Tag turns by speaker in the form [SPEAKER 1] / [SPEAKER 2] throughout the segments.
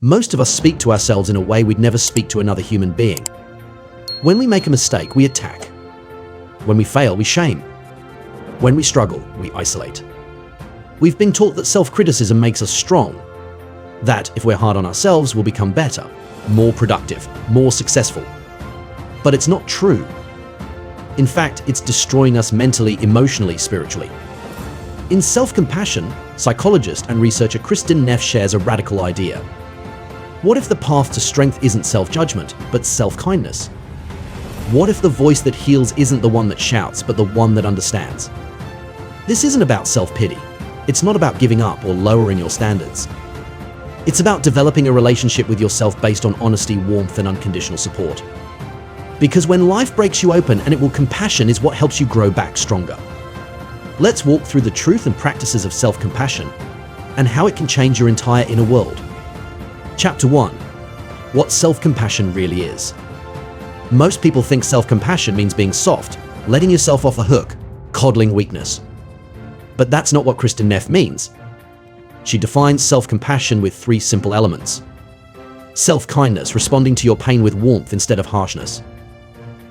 [SPEAKER 1] Most of us speak to ourselves in a way we'd never speak to another human being. When we make a mistake, we attack. When we fail, we shame. When we struggle, we isolate. We've been taught that self-criticism makes us strong, that if we're hard on ourselves, we'll become better, more productive, more successful. But it's not true. In fact, it's destroying us mentally, emotionally, spiritually. In Self-Compassion, psychologist and researcher Kristin Neff shares a radical idea. What if the path to strength isn't self-judgment, but self-kindness? What if the voice that heals isn't the one that shouts, but the one that understands? This isn't about self-pity. It's not about giving up or lowering your standards. It's about developing a relationship with yourself based on honesty, warmth, and unconditional support. Because when life breaks you open, compassion is what helps you grow back stronger. Let's walk through the truth and practices of self-compassion and how it can change your entire inner world. Chapter 1. What self-compassion really is. Most people think self-compassion means being soft, letting yourself off the hook, coddling weakness. But that's not what Kristin Neff means. She defines self-compassion with 3 simple elements. Self-kindness, responding to your pain with warmth instead of harshness.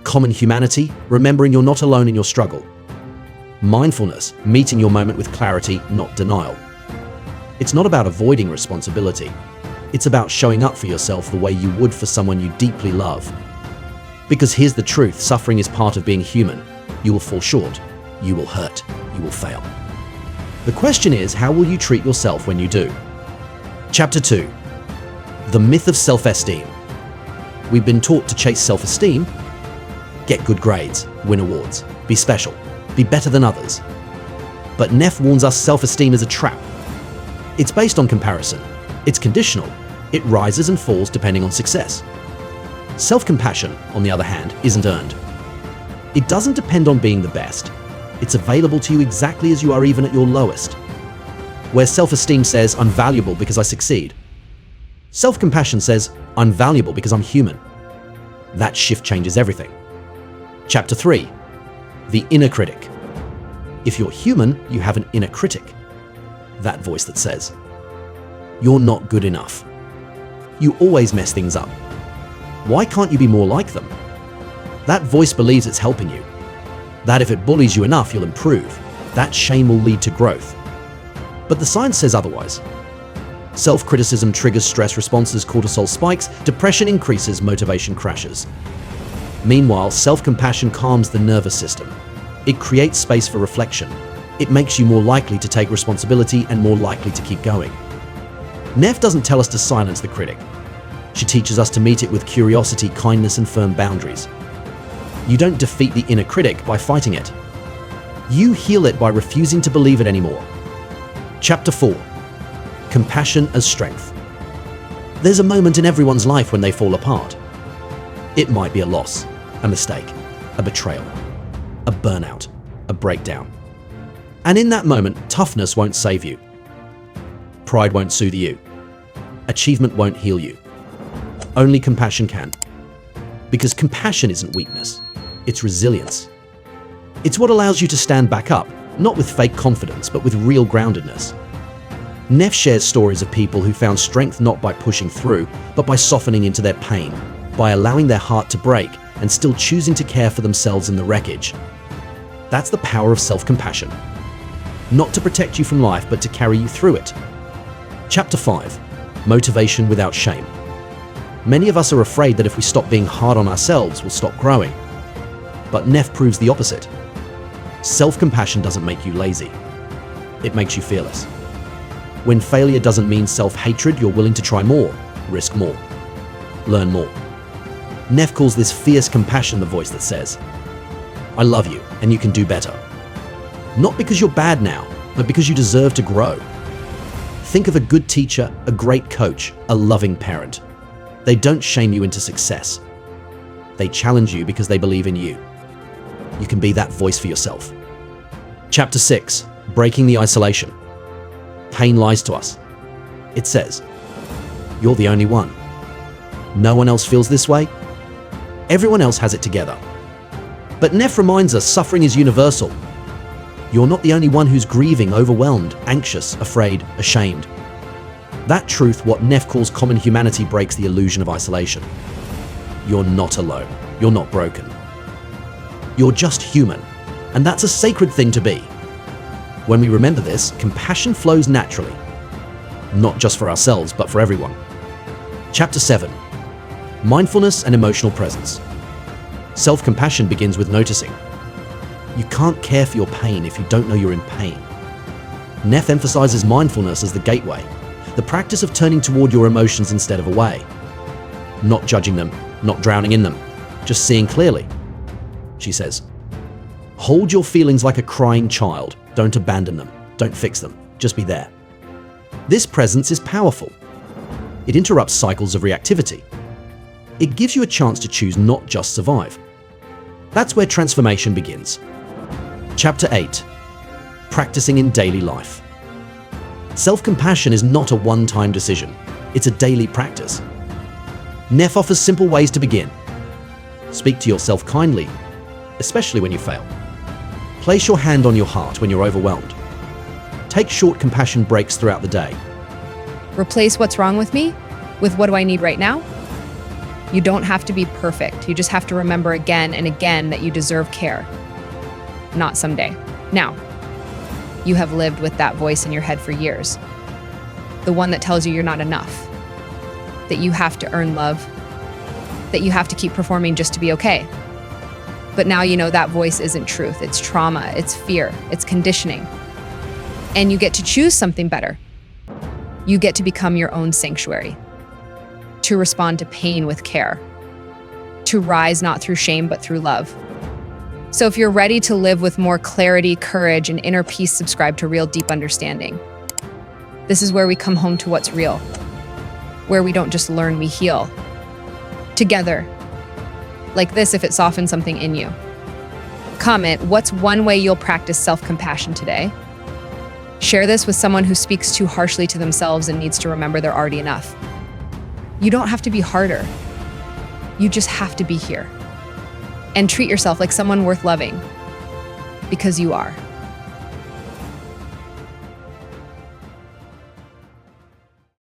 [SPEAKER 1] Common humanity, remembering you're not alone in your struggle. Mindfulness, meeting your moment with clarity, not denial. It's not about avoiding responsibility. It's about showing up for yourself the way you would for someone you deeply love. Because here's the truth, suffering is part of being human. You will fall short, you will hurt, you will fail. The question is, how will you treat yourself when you do? Chapter 2. The myth of self-esteem. We've been taught to chase self-esteem, get good grades, win awards, be special, be better than others. But Neff warns us self-esteem is a trap. It's based on comparison. It's conditional. It rises and falls depending on success. Self-compassion, on the other hand, isn't earned. It doesn't depend on being the best. It's available to you exactly as you are, even at your lowest. Where self-esteem says, I'm valuable because I succeed, self-compassion says, I'm valuable because I'm human. That shift changes everything. Chapter 3. The inner critic. If you're human, you have an inner critic. That voice that says, you're not good enough. You always mess things up. Why can't you be more like them? That voice believes it's helping you. That if it bullies you enough, you'll improve. That shame will lead to growth. But the science says otherwise. Self-criticism triggers stress responses, cortisol spikes, depression increases, motivation crashes. Meanwhile, self-compassion calms the nervous system. It creates space for reflection. It makes you more likely to take responsibility and more likely to keep going. Neff doesn't tell us to silence the critic. She teaches us to meet it with curiosity, kindness, and firm boundaries. You don't defeat the inner critic by fighting it. You heal it by refusing to believe it anymore. Chapter 4. Compassion as strength. There's a moment in everyone's life when they fall apart. It might be a loss, a mistake, a betrayal, a burnout, a breakdown. And in that moment, toughness won't save you. Pride won't soothe you. Achievement won't heal you. Only compassion can. Because compassion isn't weakness, it's resilience. It's what allows you to stand back up, not with fake confidence, but with real groundedness. Neff shares stories of people who found strength not by pushing through, but by softening into their pain, by allowing their heart to break and still choosing to care for themselves in the wreckage. That's the power of self-compassion. Not to protect you from life, but to carry you through it. Chapter 5. Motivation without shame. Many of us are afraid that if we stop being hard on ourselves, we'll stop growing. But Neff proves the opposite. Self-compassion doesn't make you lazy. It makes you fearless. When failure doesn't mean self-hatred, you're willing to try more, risk more, learn more. Neff calls this fierce compassion the voice that says, I love you and you can do better. Not because you're bad now, but because you deserve to grow. Think of a good teacher, a great coach, a loving parent. They don't shame you into success. They challenge you because they believe in you. You can be that voice for yourself. Chapter 6. Breaking the isolation. Pain lies to us. It says, you're the only one. No one else feels this way. Everyone else has it together. But Neff reminds us suffering is universal. You're not the only one who's grieving, overwhelmed, anxious, afraid, ashamed. That truth, what Neff calls common humanity, breaks the illusion of isolation. You're not alone. You're not broken. You're just human, and that's a sacred thing to be. When we remember this, compassion flows naturally, not just for ourselves, but for everyone. Chapter 7. Mindfulness and emotional presence. Self-compassion begins with noticing. You can't care for your pain if you don't know you're in pain. Neff emphasizes mindfulness as the gateway, the practice of turning toward your emotions instead of away. Not judging them, not drowning in them, just seeing clearly. She says, hold your feelings like a crying child. Don't abandon them. Don't fix them. Just be there. This presence is powerful. It interrupts cycles of reactivity. It gives you a chance to choose not just survive. That's where transformation begins. Chapter 8. Practicing in daily life. Self-compassion is not a one-time decision. It's a daily practice. Neff offers simple ways to begin. Speak to yourself kindly, especially when you fail. Place your hand on your heart when you're overwhelmed. Take short compassion breaks throughout the day.
[SPEAKER 2] Replace what's wrong with me with what do I need right now? You don't have to be perfect. You just have to remember again and again that you deserve care. Not someday. Now, you have lived with that voice in your head for years. The one that tells you you're not enough, that you have to earn love, that you have to keep performing just to be okay. But now you know that voice isn't truth. It's trauma, it's fear, it's conditioning. And you get to choose something better. You get to become your own sanctuary, to respond to pain with care, to rise not through shame, but through love. So if you're ready to live with more clarity, courage, and inner peace, subscribe to Real Deep Understanding. This is where we come home to what's real, where we don't just learn, we heal. Together, like this if it softens something in you. Comment, what's one way you'll practice self-compassion today? Share this with someone who speaks too harshly to themselves and needs to remember they're already enough. You don't have to be harder. You just have to be here. And treat yourself like someone worth loving, because you are.